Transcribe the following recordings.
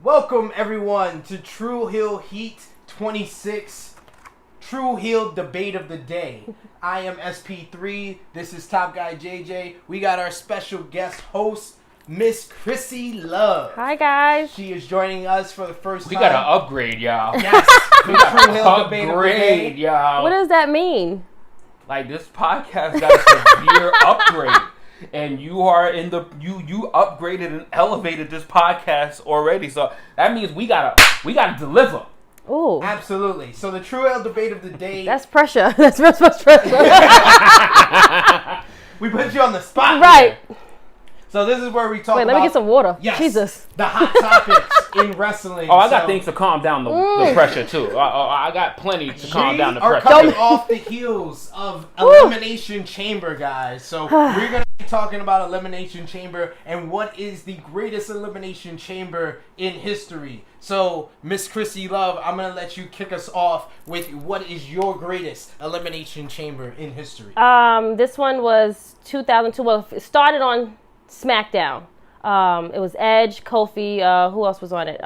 Welcome everyone to True Heel Heat 26, True Heel Debate of the Day. I am SP3, this is Top Guy JJ. We got our special guest host, Miss Krssi Luv. Hi guys. She is joining us for the first time. We gotta upgrade, y'all. Yes, the True Heel Debate of the Day. Upgrade, y'all. What does that mean? Like, this podcast got a severe upgrade. And you are in the you upgraded and elevated this podcast already. So that means we gotta deliver. Ooh. Absolutely. So the True Heel Debate of the Day. That's pressure. That's much pressure. We put you on the spot. Right. Here. So this is where we talk Wait, about... let me get some water. Yes, Jesus. The hot topics in wrestling. Oh, I got things to calm down the pressure too. I got plenty to calm down the We are pressure. coming off the heels of Elimination Chamber, guys. So we're going to be talking about Elimination Chamber and what is the greatest Elimination Chamber in history. So, Miss Krssi Luv, I'm going to let you kick us off with what is your greatest Elimination Chamber in history. This one was 2002. Well, it started on SmackDown. It was Edge, Kofi, who else was on it?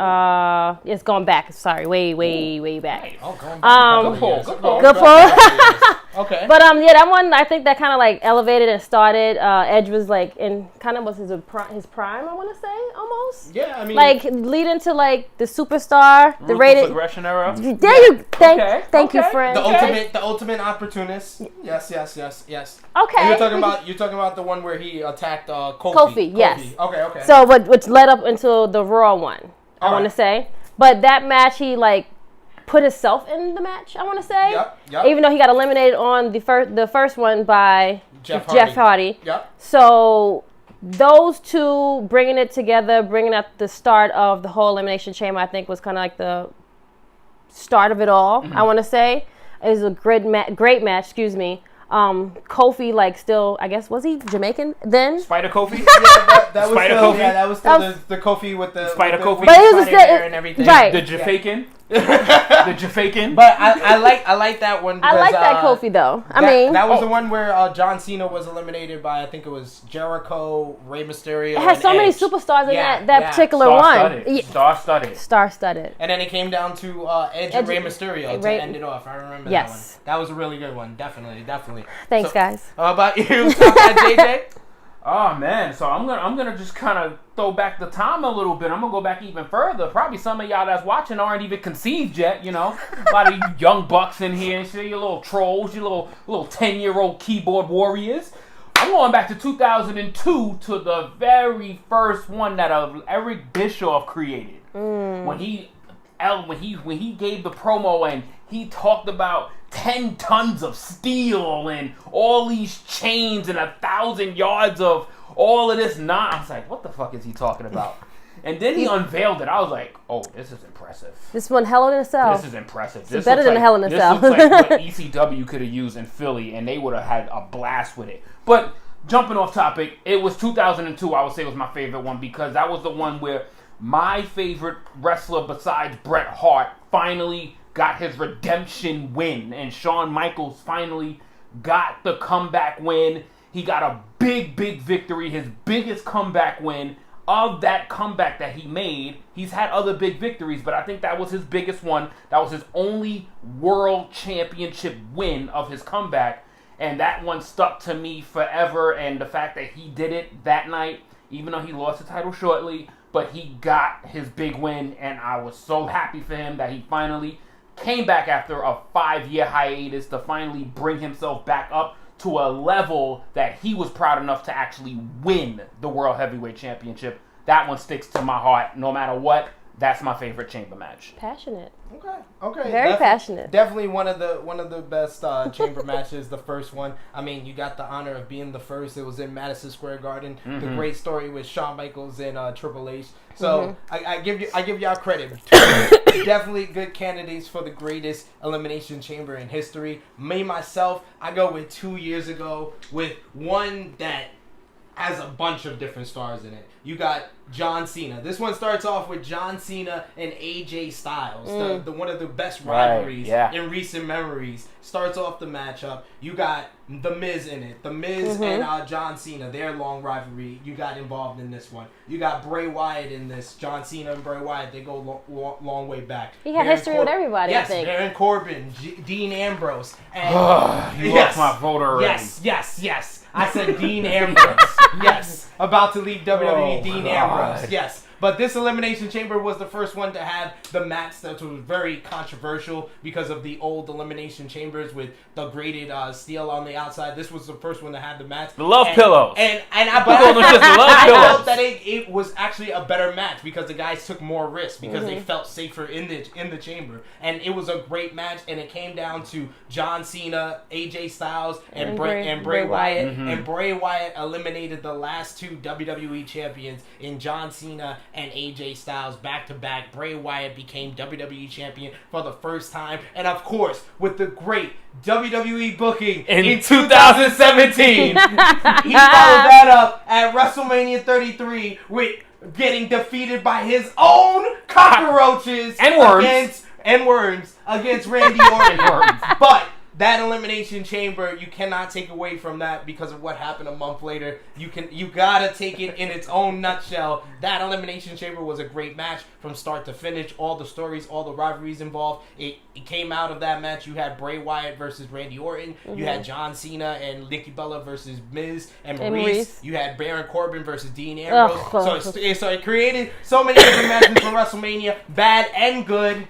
It's going back. Sorry, way back. Oh, going back. Good pull. Okay. But yeah, that one I think that kind of like elevated and started. Edge was like in kind of was his prime, I want to say almost. Yeah, I mean, like leading to like the superstar, the Ruthless rated aggression era. Thank you, friend. the ultimate opportunist. Yes. Okay. And you're talking about the one where he attacked Kofi. Kofi, yes. Okay. So which led up into the Raw one, I want to say. But that match, he like put himself in the match, I want to say. Yep. Even though he got eliminated on the first one by Jeff Hardy. Yep. So those two bringing it together, bringing up the start of the whole Elimination Chamber, I think was kind of like the start of it all. I want to say it was a great match. Excuse me. Kofi, like, still, I guess, was he Jamaican then? Spider Kofi? Yeah, that was Spider still, Kofi? yeah, that was still the Kofi with the Spider Kofi? But it was spider hair and everything. right. The Jafakin? The Jafakin? But I like that one. Because, I like that Kofi though. That was the one where John Cena was eliminated by, I think it was Jericho, Rey Mysterio. It has so many superstars in that particular one. Star-studded. And then it came down to Edge and Rey Mysterio to end it off. I remember that one. That was a really good one. Definitely. Thanks, guys. How about you, JJ? Oh man, so I'm gonna just kind of throw back the time a little bit. I'm gonna go back even further. Probably some of y'all that's watching aren't even conceived yet. You know, a lot of you young bucks in here, and shit, you little trolls, you little 10-year-old keyboard warriors. I'm going back to 2002 to the very first one that Eric Bischoff created when he gave the promo and he talked about 10 tons of steel and all these chains and 1,000 yards of all of this nonsense. I was like, what the fuck is he talking about? And then he unveiled it. I was like, oh, this is impressive. This one, Hell in a Cell. This is impressive. It's better than Hell in a Cell. This looks like what ECW could have used in Philly, and they would have had a blast with it. But jumping off topic, it was 2002, I would say was my favorite one because that was the one where my favorite wrestler besides Bret Hart finally got his redemption win, and Shawn Michaels finally got the comeback win. He got a big victory, his biggest comeback win. Of that comeback that he made, he's had other big victories, but I think that was his biggest one. That was his only world championship win of his comeback, and that one stuck to me forever. And the fact that he did it that night, even though he lost the title shortly, but he got his big win, and I was so happy for him that he finally came back after a 5-year hiatus to finally bring himself back up to a level that he was proud enough to actually win the World Heavyweight Championship. That one sticks to my heart no matter what. That's my favorite chamber match. Passionate. Okay. Very passionate. Definitely one of the best chamber matches. The first one. I mean, you got the honor of being the first. It was in Madison Square Garden. Mm-hmm. The great story with Shawn Michaels and Triple H. So I give y'all credit. Definitely good candidates for the greatest elimination chamber in history. Me myself, I go with 2 years ago with one that has a bunch of different stars in it. You got John Cena. This one starts off with John Cena and AJ Styles, the one of the best rivalries in recent memories. Starts off the matchup. You got The Miz in it. The Miz and John Cena, their long rivalry. You got involved in this one. You got Bray Wyatt in this. John Cena and Bray Wyatt, they go long way back. He had history with everybody, yes, I think. Baron Corbin, Dean Ambrose. And, you lost my vote already. Yes. I said Dean Ambrose. Yes. About to leave WWE, Dean Ambrose. Yes. But this Elimination Chamber was the first one to have the match that was very controversial because of the old Elimination Chambers with the graded steel on the outside. This was the first one to have the match. The love pillows. I felt that it was actually a better match because the guys took more risks because they felt safer in the chamber. And it was a great match, and it came down to John Cena, AJ Styles, and Bray Wyatt. And Bray Wyatt eliminated the last two WWE champions in John Cena and AJ Styles back to back. Bray Wyatt became WWE champion for the first time, and of course, with the great WWE booking in 2017, he followed that up at WrestleMania 33 with getting defeated by his own cockroaches and worms against Randy Orton. But that Elimination Chamber, you cannot take away from that because of what happened a month later. You gotta take it in its own nutshell. That Elimination Chamber was a great match from start to finish. All the stories, all the rivalries involved. It came out of that match. You had Bray Wyatt versus Randy Orton. You had John Cena and Nikki Bella versus Miz and Maurice. You had Baron Corbin versus Dean Ambrose. So it created so many different matches for WrestleMania, bad and good.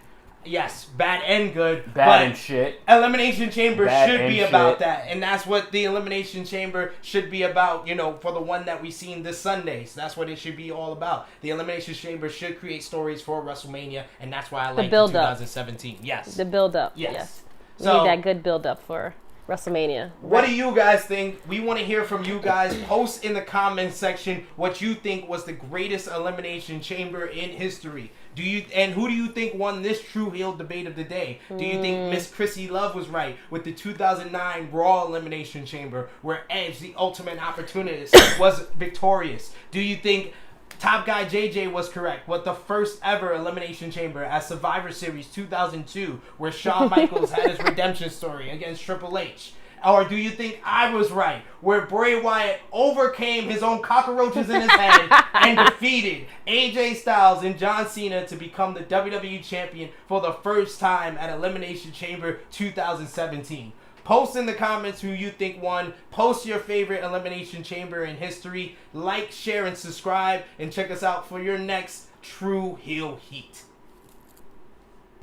Yes, bad and good. Bad and shit. Elimination Chamber should be about that. And that's what the Elimination Chamber should be about, for the one that we seen this Sunday. So that's what it should be all about. The Elimination Chamber should create stories for WrestleMania, and that's why I like the 2017. Yes. The build-up. Yes. We need that good build-up for WrestleMania. What do you guys think? We want to hear from you guys. Post in the comments section what you think was the greatest Elimination Chamber in history. Who do you think won this True Heel debate of the day? Do you think Miss Krssi Luv was right with the 2009 Raw Elimination Chamber where Edge, the ultimate opportunist, was victorious? Do you think Top Guy JJ was correct with the first ever Elimination Chamber at Survivor Series 2002 where Shawn Michaels had his redemption story against Triple H? Or do you think I was right, where Bray Wyatt overcame his own cockroaches in his head and defeated AJ Styles and John Cena to become the WWE Champion for the first time at Elimination Chamber 2017? Post in the comments who you think won. Post your favorite Elimination Chamber in history. Like, share, and subscribe. And check us out for your next True Heel Heat.